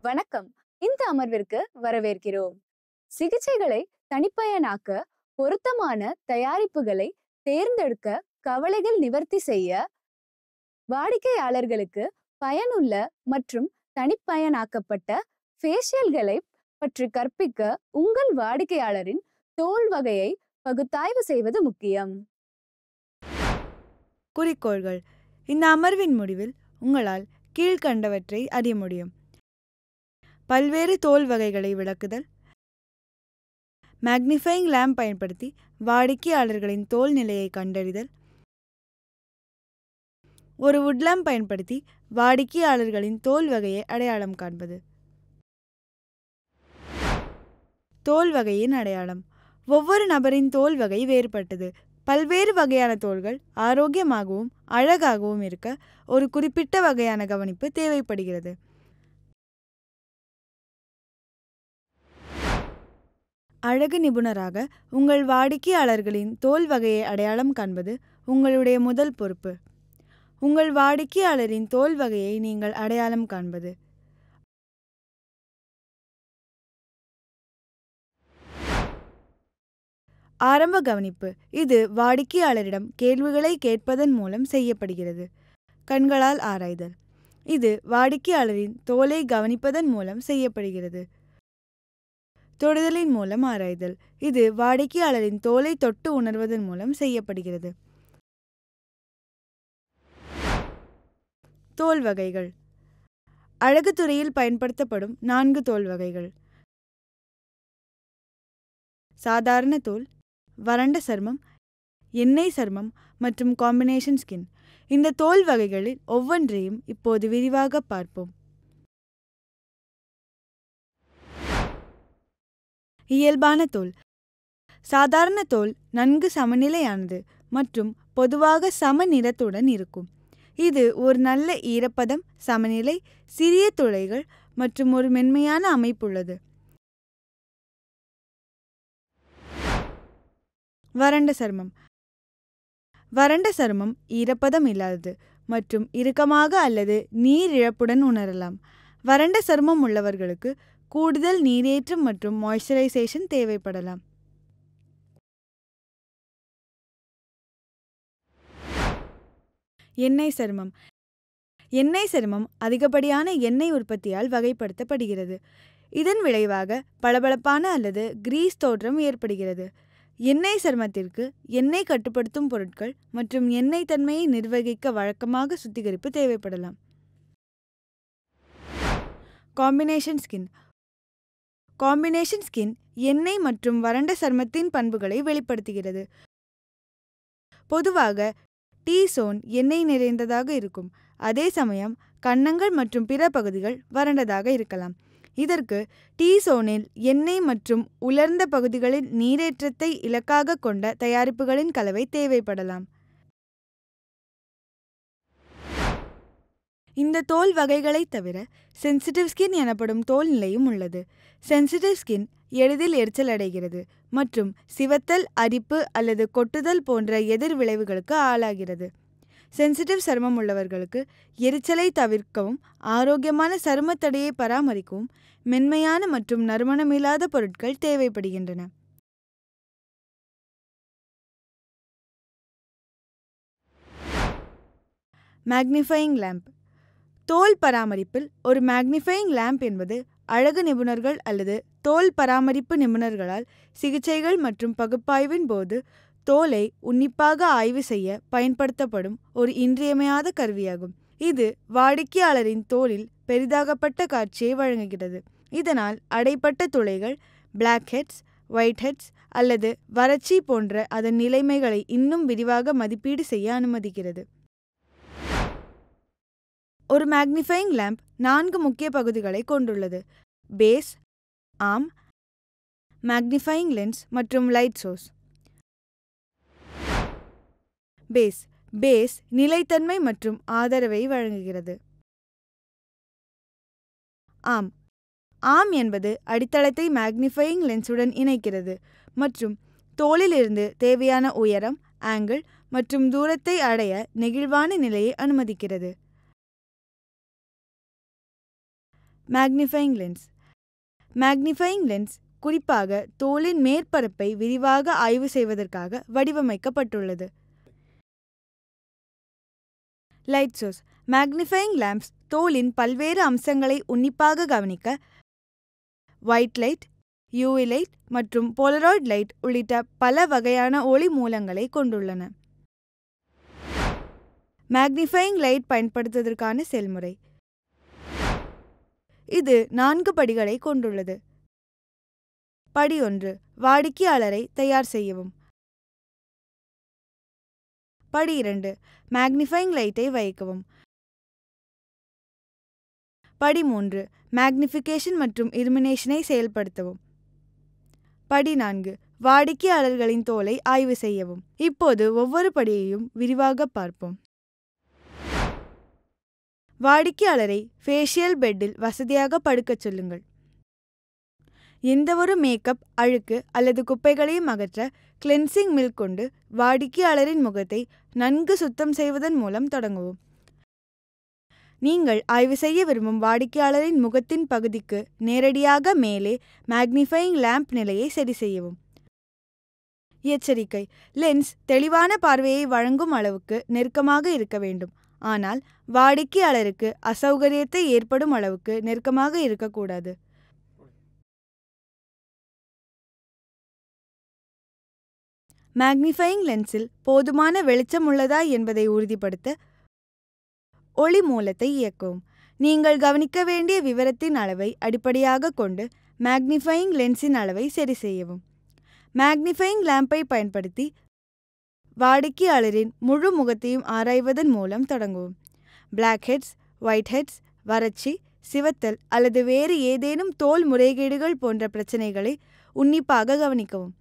வணக்கம். இந்த அமர்விற்கு வரவேற்கிறோம். சிகிச்சைகளை தனிப்பயனாக்க, பொருத்தமான தயாரிப்புகளை தேர்ந்தெடுக்க, கவலைகள் நிவர்த்தி செய்ய, வாடிக்கையாளர்களுக்கு பயனுள்ள மற்றும் தனிப்பயனாக்கப்பட்ட ஃபேஷியல்களை பற்றி கற்பிக்க உங்கள் வாடிக்கையாளரின் தோல் வகையை பகுத்தாய்வு செய்வது முக்கியம். குறிக்கோள்கள். இந்த அமர்வின் முடிவில் உங்களால் கீழ்கண்டவற்றை அறிய முடியும். பல்வேறு தோல் வகைகளை விளக்குதல், மேக்னிஃபையிங் லேம்ப் பயன்படுத்தி வாடிக்கையாளர்களின் தோல் நிலையை கண்டறிதல், ஒரு வுட் லேம்ப் பயன்படுத்தி வாடிக்கையாளர்களின் தோல் வகையை அடையாளம் காண்பது. தோல் வகையின் அடையாளம். ஒவ்வொரு நபரின் தோல் வகை வேறுபட்டது. பல்வேறு வகையான தோல்கள் ஆரோக்கியமாகவும் அழகாகவும் இருக்க ஒரு குறிப்பிட்ட வகையான கவனிப்பு தேவைப்படுகிறது. அழகு நிபுணராக உங்கள் வாடிக்கையாளர்களின் தோல் வகையை அடையாளம் காண்பது உங்களுடைய முதல் பொறுப்பு. உங்கள் வாடிக்கையாளரின் தோல் வகையை நீங்கள் அடையாளம் காண்பது. ஆரம்ப கவனிப்பு. இது வாடிக்கையாளரிடம் கேள்விகளை கேட்பதன் மூலம் செய்யப்படுகிறது. கண்களால் ஆராய்தல். இது வாடிக்கையாளரின் தோலை கவனிப்பதன் மூலம் செய்யப்படுகிறது. தொடுதலின் மூலம் ஆராய்தல். இது வாடிக்கையாளரின் தோலை தொட்டு உணர்வதன் மூலம் செய்யப்படுகிறது. தோல் வகைகள். அழகுத்துறையில் பயன்படுத்தப்படும் 4 தோல் வகைகள்: சாதாரண தோல், வறண்ட சருமம், எண்ணெய் சருமம் மற்றும் காம்பினேஷன் ஸ்கின். இந்த தோல் வகைகளில் ஒவ்வொன்றையும் இப்போது விரிவாக பார்ப்போம். இயல்பான தோல். சாதாரண தோல் நன்கு சமநிலையானது மற்றும் பொதுவாக சம நிறத்துடன் இருக்கும். இது ஒரு நல்ல ஈரப்பதம், சமநிலை, சிறிய துளைகள் மற்றும் ஒரு மென்மையான அமைப்புள்ளது. வறண்ட சருமம். வறண்ட சருமம் ஈரப்பதம் இல்லாதது மற்றும் இறுக்கமாக அல்லது நீர் இழப்புடன் உணரலாம். வறண்ட சருமம் உள்ளவர்களுக்கு கூடுதல் நீரேற்றம் மற்றும் மாய்ஸ்சரைசேஷன் தேவைப்படலாம். எண்ணெய் சருமம். எண்ணெய் சருமம் அதிகப்படியான எண்ணெய் உற்பத்தியால் வகைப்படுத்தப்படுகிறது. இதன் விளைவாக பளபளப்பான அல்லது கிரீஸ் தோற்றம் ஏற்படுகிறது. எண்ணெய் சருமத்திற்கு எண்ணெய் கட்டுப்படுத்தும் பொருட்கள் மற்றும் எண்ணெய் தன்மையை நிர்வகிக்க வழக்கமாக சுத்திகரிப்பு தேவைப்படலாம். Combination skin. காம்பினேஷன் ஸ்கின் எண்ணெய் மற்றும் வறண்ட சருமத்தின் பண்புகளை வெளிப்படுத்துகிறது. பொதுவாக டி-சோன் எண்ணெய் நிறைந்ததாக இருக்கும். அதே சமயம் கன்னங்கள் மற்றும் பிற பகுதிகள் வறண்டதாக இருக்கலாம். இதற்கு டி-சோனில் எண்ணெய் மற்றும் உலர்ந்த பகுதிகளின் நீரேற்றத்தை இலக்காக கொண்ட தயாரிப்புகளின் கலவை தேவைப்படலாம். இந்த தோல் வகைகளை தவிர சென்சிட்டிவ் ஸ்கின் எனப்படும் தோல் நிலையும் உள்ளது. சென்சிட்டிவ் ஸ்கின் எளிதில் எரிச்சல் அடைகிறது மற்றும் சிவத்தல், அரிப்பு அல்லது கொட்டுதல் போன்ற எதிர் விளைவுகளுக்கு ஆளாகிறது. சென்சிட்டிவ் சருமம் உள்ளவர்களுக்கு எரிச்சலை தவிர்க்கவும், ஆரோக்கியமான சருமத்தடையை பராமரிக்கவும் மென்மையான மற்றும் நறுமணமில்லாத பொருட்கள் தேவைப்படுகின்றன. Magnifying lamp. தோல் பராமரிப்பில் ஒரு மேக்னிஃபையிங் லேம்ப் என்பது அழகு நிபுணர்கள் அல்லது தோல் பராமரிப்பு நிபுணர்களால் சிகிச்சைகள் மற்றும் பகுப்பாய்வின் போது தோலை உன்னிப்பாக ஆய்வு செய்ய பயன்படுத்தப்படும் ஒரு இன்றியமையாத கருவியாகும். இது வாடிக்கையாளரின் தோலில் பெரிதாகப்பட்ட காட்சியை வழங்குகிறது. இதனால் அடைப்பட்ட துளைகள், பிளாக் ஹெட்ஸ், ஒயிட் ஹெட்ஸ் அல்லது வறட்சி போன்ற அதன் நிலைமைகளை இன்னும் விரிவாக மதிப்பீடு செய்ய அனுமதிக்கிறது. ஒரு மேக்னிஃபையிங் லேம்ப் 4 முக்கிய பகுதிகளை கொண்டுள்ளது: பேஸ், ஆர்ம், மேக்னிஃபையிங் லென்ஸ் மற்றும் லைட் சோர்ஸ். பேஸ். பேஸ் நிலைத்தன்மை மற்றும் ஆதரவை வழங்குகிறது. ஆர்ம். ஆர்ம் என்பது அடித்தளத்தை மேக்னிஃபையிங் லென்ஸுடன் இணைக்கிறது மற்றும் தோலிலிருந்து தேவையான உயரம், ஆங்கிள் மற்றும் தூரத்தை அடைய நெகிழ்வான நிலையை அனுமதிக்கிறது. Magnifying lens. மேக்னிஃபைங் லென்ஸ் குறிப்பாக தோலின் மேற்பரப்பை விரிவாக ஆய்வு செய்வதற்காக வடிவமைக்கப்பட்டுள்ளது. Light source. மேக்னிஃபைங் லேம்ப்ஸ் தோலின் பல்வேறு அம்சங்களை உன்னிப்பாக கவனிக்க ஒயிட் லைட், யூவி லைட் மற்றும் போலராய்டு லைட் உள்ளிட்ட பல வகையான ஒளி மூலங்களை கொண்டுள்ளன. மேக்னிஃபைங் லைட் பயன்படுத்துவதற்கான செயல்முறை. இது 4 படிகளை கொண்டுள்ளது. படி 1. வாடிக்கையாளரை தயார் செய்யவும். படி 2. மேக்னிஃபைங் லைட்டை வைக்கவும். படி 3. மேக்னிஃபிகேஷன் மற்றும் இலுமினேஷனை செயல்படுத்தவும். படி 4. வாடிக்கையாளர்களின் தோலை ஆய்வு செய்யவும். இப்போது ஒவ்வொரு படியையும் விரிவாக பார்ப்போம். வாடிக்கையாளரை ஃபேஷியல் பெட்டில் வசதியாக படுக்கச் சொல்லுங்கள். எந்தவொரு மேக்கப், அழுக்கு அல்லது குப்பைகளையும் அகற்ற கிளென்சிங் மில்க் கொண்டு வாடிக்கையாளரின் முகத்தை நன்கு சுத்தம் செய்வதன் மூலம் தொடங்கவும். நீங்கள் ஆய்வு செய்ய விரும்பும் வாடிக்கையாளரின் முகத்தின் பகுதிக்கு நேரடியாக மேலே மேக்னிஃபைங் லேம்ப் நிலையை சரி செய்யவும். எச்சரிக்கை: லென்ஸ் தெளிவான பார்வையை வழங்கும் அளவுக்கு நெருக்கமாக இருக்க வேண்டும், ஆனால் வாடிக்கையாளருக்கு அசௌகரியத்தை ஏற்படும் அளவுக்கு நெருக்கமாக இருக்கக்கூடாது. மேக்னிஃபைங் லென்ஸில் போதுமான வெளிச்சம் உள்ளதா என்பதை உறுதிப்படுத்த ஒளி மூலத்தை இயக்கவும். நீங்கள் கவனிக்க வேண்டிய விவரத்தின் அளவை அடிப்படையாக கொண்டு மேக்னிஃபைங் லென்ஸின் அளவை சரி செய்யவும். மேக்னிஃபைங் லேம்பை பயன்படுத்தி வாடிக்கையாளரின் முழு முகத்தையும் ஆராய்வதன் மூலம் தொடங்கவும். பிளாக் ஹெட்ஸ், ஒயிட் ஹெட்ஸ், வறட்சி, சிவத்தல் அல்லது வேறு ஏதேனும் தோல் முறைகேடுகள் போன்ற பிரச்சனைகளை உன்னிப்பாக கவனிக்கவும்.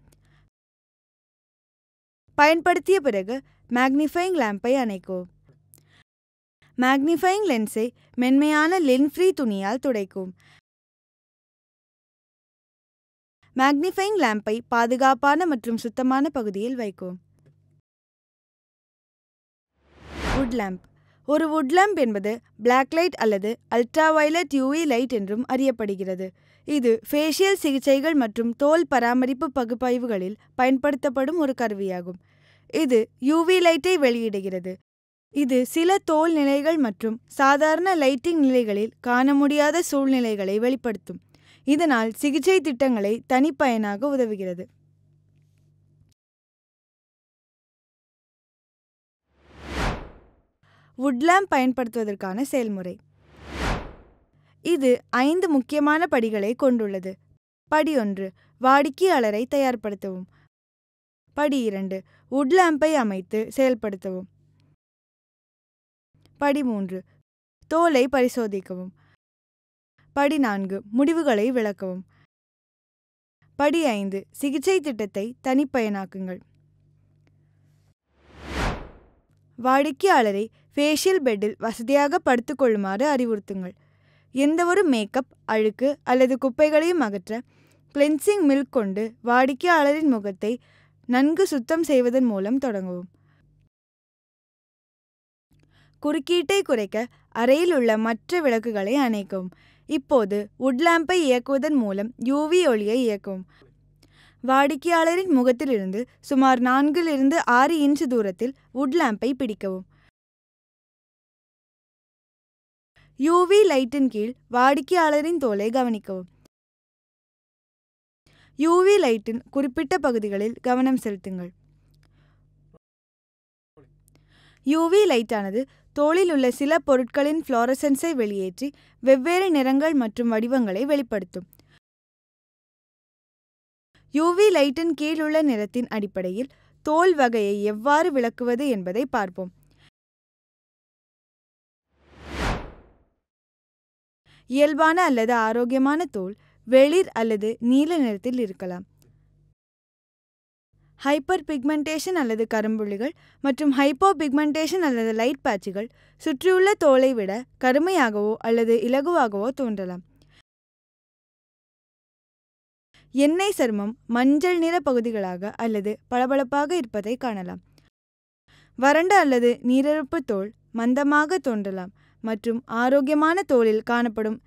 பயன்படுத்திய பிறகு மேக்னிஃபைங் லேம்பை அணைக்கவும். மேக்னிஃபைங் லென்ஸை மென்மையான லென்ஸ் ஃப்ரீ துணியால் துடைக்கவும். மேக்னிஃபைங் லேம்பை பாதுகாப்பான மற்றும் சுத்தமான பகுதியில் வைக்கவும். Wood lamp. ஒரு வுட் லேம்ப் என்பது பிளாக் லைட் அல்லது அல்ட்ராவயலட் யூவி லைட் என்றும் அறியப்படுகிறது. இது ஃபேஷியல் சிகிச்சைகள் மற்றும் தோல் பராமரிப்பு பகுப்பாய்வுகளில் பயன்படுத்தப்படும் ஒரு கருவியாகும். இது யூவி லைட்டை வெளியிடுகிறது. இது சில தோல் நிலைகள் மற்றும் சாதாரண லைட்டிங் நிலைகளில் காண முடியாத சூழ்நிலைகளை வெளிப்படுத்தும். இதனால் சிகிச்சை திட்டங்களை தனிப்பயனாக உதவுகிறது. வுட் லேம்ப் பயன்படுத்துவதற்கான செயல்முறை. இது 5 முக்கியமான படிகளை கொண்டுள்ளது. படி 1. வாடிக்கையாளரை தயார்படுத்தவும். படி 2. வுட் லேம்பை அமைத்து செயல்படுத்தவும். படி 3. தோலை பரிசோதிக்கவும். படி 4. முடிவுகளை விளக்கவும். படி 5. சிகிச்சை திட்டத்தை தனிப்பயனாக்குங்கள். வாடிக்கையாளரை ஃபேஷியல் பெட்டில் வசதியாக படுத்துக்கொள்ளுமாறு அறிவுறுத்துங்கள். எந்தவொரு மேக்கப், அழுக்கு அல்லது குப்பைகளையும் அகற்ற கிளென்சிங் மில்க் கொண்டு வாடிக்கையாளரின் முகத்தை நன்கு சுத்தம் செய்வதன் மூலம் தொடங்கவும். குறுக்கீட்டை குறைக்க அறையில் உள்ள மற்ற விளக்குகளை அணைக்கவும். இப்போது வுட் லேம்பை இயக்குவதன் மூலம் யூவி ஒளியை இயக்கவும். வாடிக்கையாளரின் முகத்திலிருந்து சுமார் 4-6 இன்ச் தூரத்தில் வுட் லேம்பை பிடிக்கவும். யூவி லைட்டின் கீழ் வாடிக்கையாளரின் தோலை கவனிக்கவும். யூவி லைட்டின் குறிப்பிட்ட பகுதிகளில் கவனம் செலுத்துங்கள். யூவி லைட்டானது தோலில் உள்ள சில பொருட்களின் ஃப்ளோரசன்ஸை வெளியேற்றி வெவ்வேறு நிறங்கள் மற்றும் வடிவங்களை வெளிப்படுத்தும். யூவி லைட்டின் கீழ் உள்ள நிறத்தின் அடிப்படையில் தோல் வகையை எவ்வாறு விளக்குவது என்பதை பார்ப்போம். இயல்பான அல்லது ஆரோக்கியமான தோல் வெளிர் அல்லது நீல நிறத்தில் இருக்கலாம். ஹைப்பர் பிக்மெண்டேஷன் அல்லது கரும்புள்ளிகள் மற்றும் ஹைப்போ பிக்மெண்டேஷன் அல்லது லைட் பேட்சுகள் சுற்றியுள்ள தோலை விட கருமையாகவோ அல்லது இலகுவாகவோ தோன்றலாம். எண்ணெய் சருமம் மஞ்சள் நிற பகுதிகளாக அல்லது பளபளப்பாக இருப்பதை காணலாம். வறண்ட அல்லது நீரிழப்பு தோல் மந்தமாக தோன்றலாம் மற்றும் ஆரோக்கியமான தோலில் காணப்படும்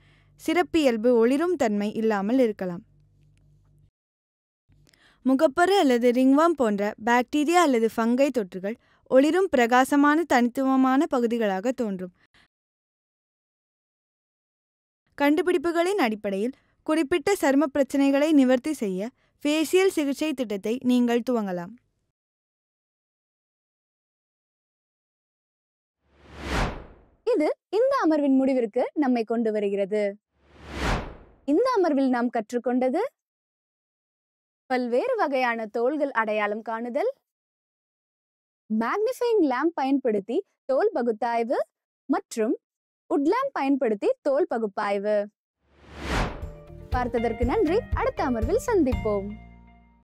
சிறப்பியல்பு ஒளிரும் தன்மை இல்லாமல் இருக்கலாம். முகப்பரு அல்லது ரிங்வார்ம் போன்ற பாக்டீரியா அல்லது ஃபங்கை தொற்றுகள் ஒளிரும் பிரகாசமான தனித்துவமான பகுதிகளாக தோன்றும். கண்டுபிடிப்புகளின் அடிப்படையில் குறிப்பிட்ட சரும பிரச்சனைகளை நிவர்த்தி செய்ய ஃபேஷியல் சிகிச்சை திட்டத்தை நீங்கள் துவங்கலாம். இது இந்த அமர்வின் முடிவிற்கு நம்மை கொண்டு வருகிறது. இந்த அமர்வில் நாம் கற்றுக்கொண்டது பல்வேறு வகையான தோல்கள் அடையாளம் காணுதல், மேக்னிஃபையிங் லேம்ப் பயன்படுத்தி தோல் பகுத்தாய்வு மற்றும் உட்லாம்ப் பயன்படுத்தி தோல் பகுப்பாய்வு. பார்த்ததற்கு நன்றி. அடுத்த அமர்வில் சந்திப்போம்.